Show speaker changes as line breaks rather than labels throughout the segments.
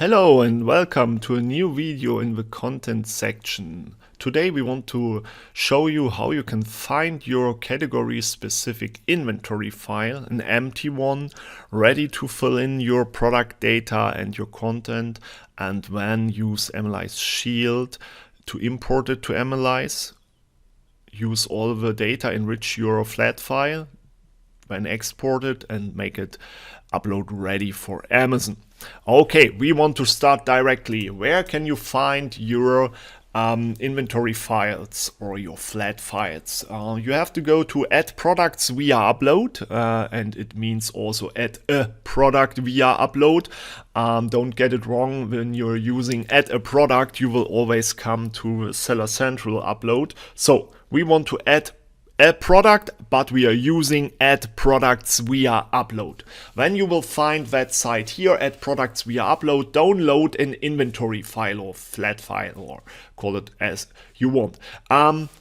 Hello and welcome to a new video in the content section. Today we want to show you how you can find your category specific inventory file, an empty one, ready to fill in your product data and your content, and then use AMALYZE Shield to import it to AMALYZE. Use all the data, enrich your FlatFile, then export it and make it upload ready for Amazon. Okay, we want to start directly. Where can you find your inventory files or your flat files? You have to go to add products via upload, and it means also add a product via upload. Don't get it wrong, when you're using add a product, you will always come to Seller Central upload. So we want to add a product, but we are using add products via upload. Then you will find that site here, add products via upload. Download an inventory file or flat file, or call it as you want.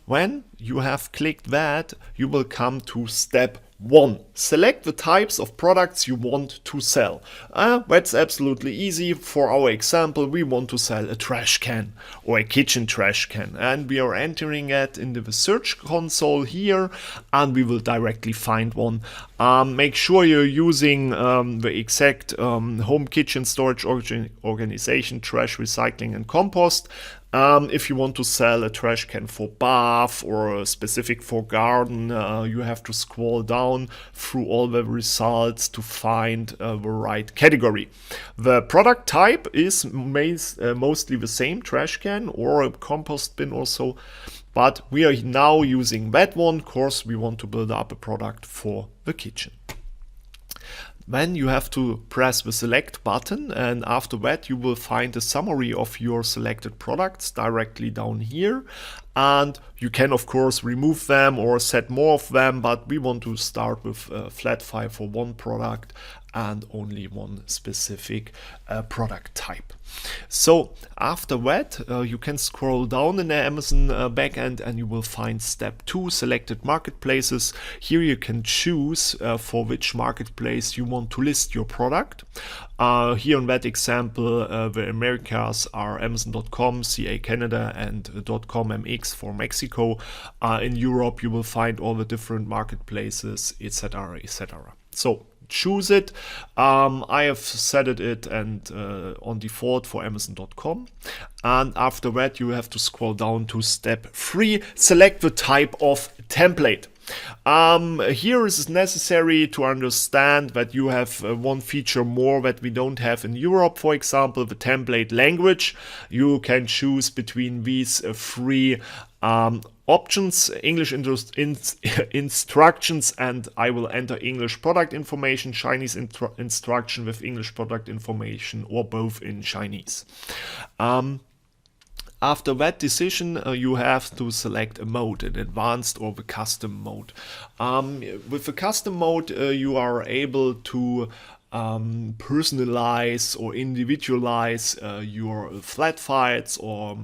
When you have clicked that, you will come to step 1. Select the types of products you want to sell. That's absolutely easy. For our example, we want to sell a trash can or a kitchen trash can, and we are entering it into the search console here, and we will directly find one. Make sure you're using the exact home kitchen storage organization, trash, recycling and compost. If you want to sell a trash can for bath or specific for garden, you have to scroll down through all the results to find the right category. The product type is mostly the same, trash can or a compost bin also, but we are now using that one. Of course, we want to build up a product for the kitchen. Then you have to press the select button, and after that you will find a summary of your selected products directly down here, and you can of course remove them or set more of them, but we want to start with a flat file for one product and only one specific product type. So after that you can scroll down in the Amazon backend and you will find step 2, selected marketplaces. Here you can choose for which marketplace you want to list your product. Here in that example, the Americas are Amazon.com, CA Canada, and .com MX for Mexico. In Europe you will find all the different marketplaces, etc., etc. So choose it. I have set it and on default for Amazon.com, and after that you have to scroll down to step 3, select the type of template. Here is necessary to understand that you have one feature more that we don't have in Europe. For example, the template language. You can choose between these 3 options: English instructions, and I will enter English product information, Chinese instruction with English product information, or both in Chinese. After that decision, you have to select a mode, an advanced or the custom mode. With the custom mode, you are able to personalize or individualize your flat files, or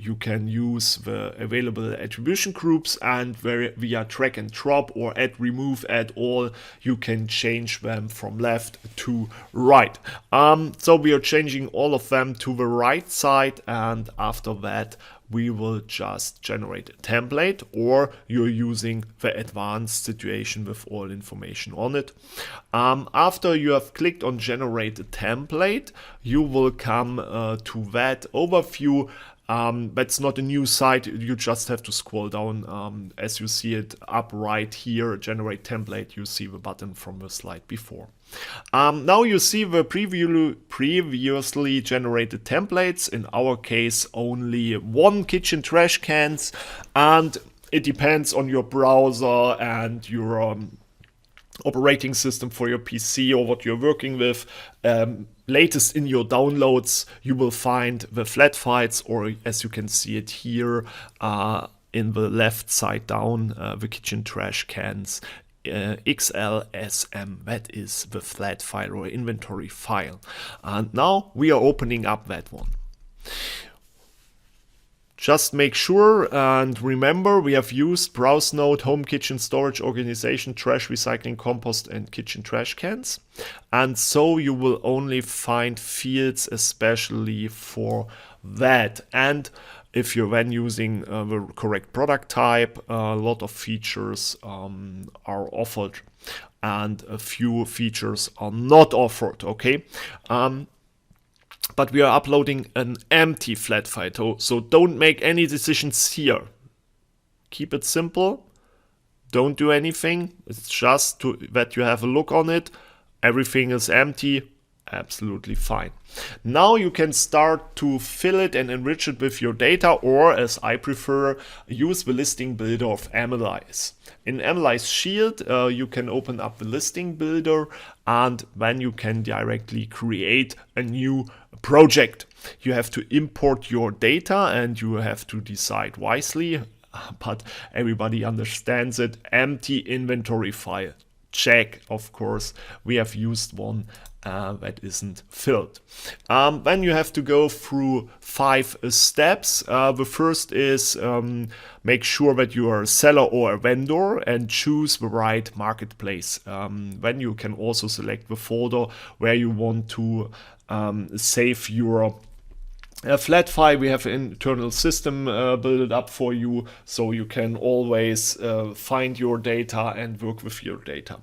you can use the available attribution groups, and via drag and drop or add, remove, add all, you can change them from left to right. So we are changing all of them to the right side, and after that we will just generate a template, or you're using the advanced situation with all information on it. After you have clicked on generate a template, you will come to that overview. That's not a new site, you just have to scroll down. As you see it up right here, generate template, you see the button from the slide before. Now you see the previously generated templates. In our case, only 1 kitchen trash cans, and it depends on your browser and your operating system for your PC or what you're working with. Latest in your downloads, you will find the flat files, or as you can see it here in the left side down, the kitchen trash cans. XLSM, that is the flat file or inventory file. And now we are opening up that one. Just make sure and remember we have used browse node, home kitchen, storage, organization, trash, recycling, compost and kitchen trash cans. And so you will only find fields especially for that. And if you're then using the correct product type, a lot of features are offered and a few features are not offered, okay? But we are uploading an empty flat file, so don't make any decisions here. Keep it simple, don't do anything, it's just that you have a look on it, everything is empty, absolutely fine. Now you can start to fill it and enrich it with your data, or as I prefer, use the listing builder of AMALYZE. In AMALYZE Shield, you can open up the listing builder and then you can directly create a new project. You have to import your data and you have to decide wisely, but everybody understands it. Empty inventory file. Check, of course, we have used one that isn't filled. Then you have to go through 5 steps. The first is make sure that you are a seller or a vendor and choose the right marketplace. Then you can also select the folder where you want to save your FlatFile. We have an internal system built up for you, so you can always find your data and work with your data.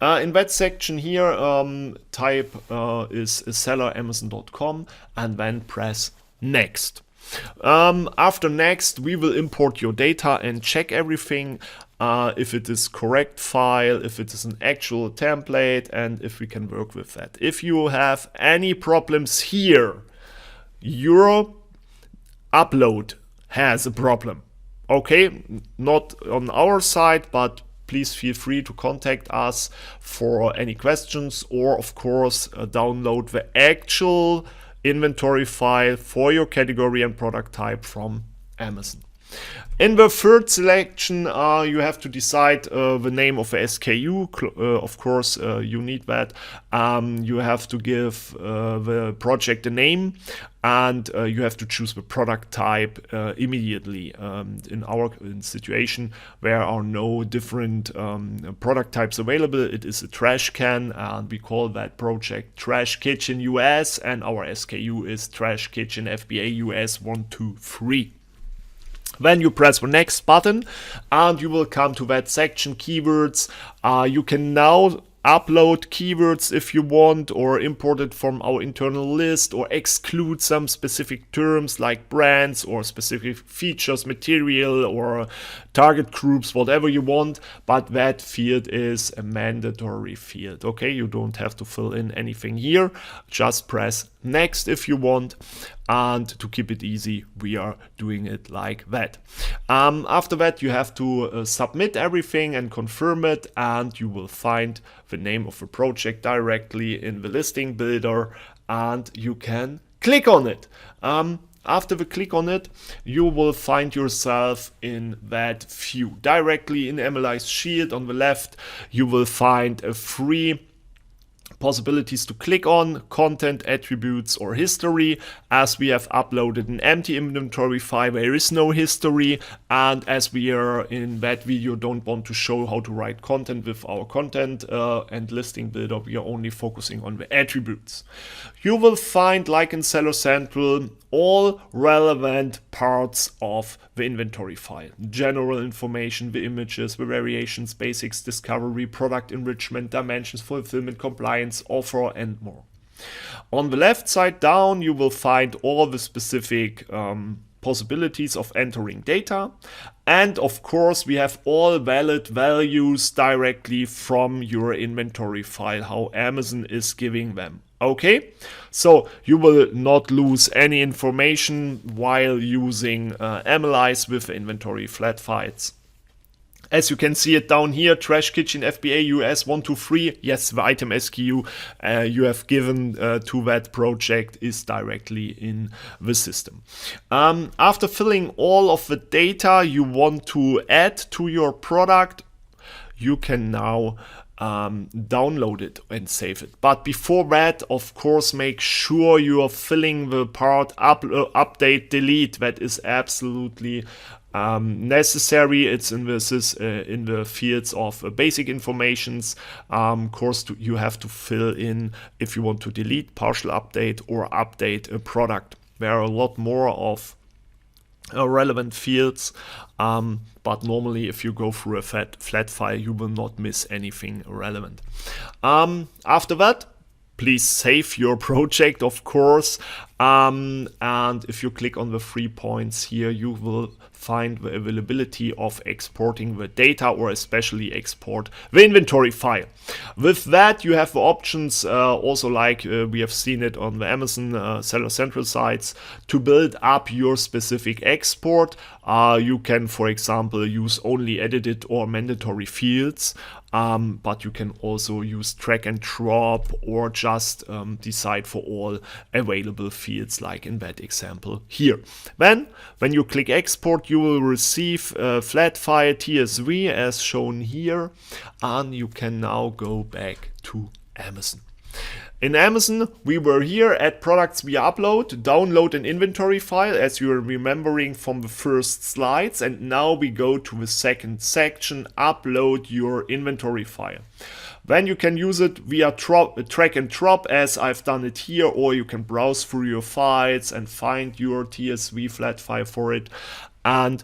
In that section here, type is seller amazon.com and then press next. After next, we will import your data and check everything, if it is correct file, if it is an actual template, and if we can work with that. If you have any problems here, your upload has a problem. Okay, not on our side, but please feel free to contact us for any questions, or of course download the actual inventory file for your category and product type from Amazon. In the third selection, you have to decide the name of the SKU. Of course, you need that. You have to give the project a name, and you have to choose the product type immediately. In our situation, there are no different product types available. It is a trash can, and we call that project Trash Kitchen US, and our SKU is Trash Kitchen FBA US 123. Then you press the next button and you will come to that section, keywords. You can now upload keywords if you want, or import it from our internal list, or exclude some specific terms like brands or specific features, material, or target groups, whatever you want. But that field is a mandatory field. Okay, you don't have to fill in anything here. Just press next if you want. And to keep it easy, we are doing it like that. After that, you have to submit everything and confirm it, and you will find the name of the project directly in the listing builder, and you can click on it. After the click on it, you will find yourself in that view. Directly in AMALYZE Shield on the left, you will find a free possibilities to click on, content, attributes, or history. As we have uploaded an empty inventory file, there is no history, and as we are in that video don't want to show how to write content with our content and listing builder, we are only focusing on the attributes. You will find, like in Seller Central, all relevant parts of the inventory file. General information, the images, the variations, basics, discovery, product enrichment, dimensions, fulfillment, compliance, offer, and more. On the left side down, you will find all the specific possibilities of entering data. And of course, we have all valid values directly from your inventory file, how Amazon is giving them. Okay, so you will not lose any information while using AMALYZE with inventory flat files. As you can see it down here, Trash Kitchen FBA US 123, yes, the item SKU you have given to that project is directly in the system. After filling all of the data you want to add to your product, you can now download it and save it. But before that, of course, make sure you are filling the part update delete. That is absolutely necessary. It's in the fields of basic informations. Of course, you have to fill in if you want to delete, partial update, or update a product. There are a lot more of relevant fields, but normally if you go through a flat file, you will not miss anything relevant. After that, please save your project, of course, and if you click on the 3 points here, you will find the availability of exporting the data, or especially export the inventory file. With that, you have the options also like we have seen it on the Amazon Seller Central sites to build up your specific export. You can, for example, use only edited or mandatory fields, but you can also use drag and drop, or just decide for all available fields, like in that example here. Then, when you click export, you will receive FlatFile TSV as shown here, and you can now go back to Amazon. In Amazon, we were here at products we upload, download an inventory file, as you're remembering from the first slides, and now we go to the second section, upload your inventory file. Then you can use it via drag and drop, as I've done it here, or you can browse through your files and find your TSV flat file for it, and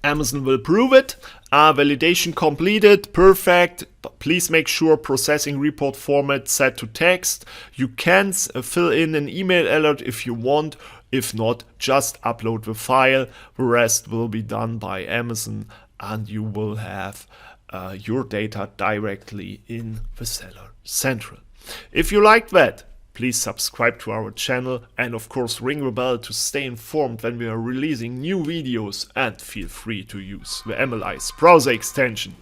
Amazon will prove it. Validation completed, perfect. Please make sure processing report format set to text. You can fill in an email alert if you want. If not, just upload the file. The rest will be done by Amazon, and you will have your data directly in the Seller Central. If you like that, please subscribe to our channel, and of course ring the bell to stay informed when we are releasing new videos, and feel free to use the AMALYZE browser extension.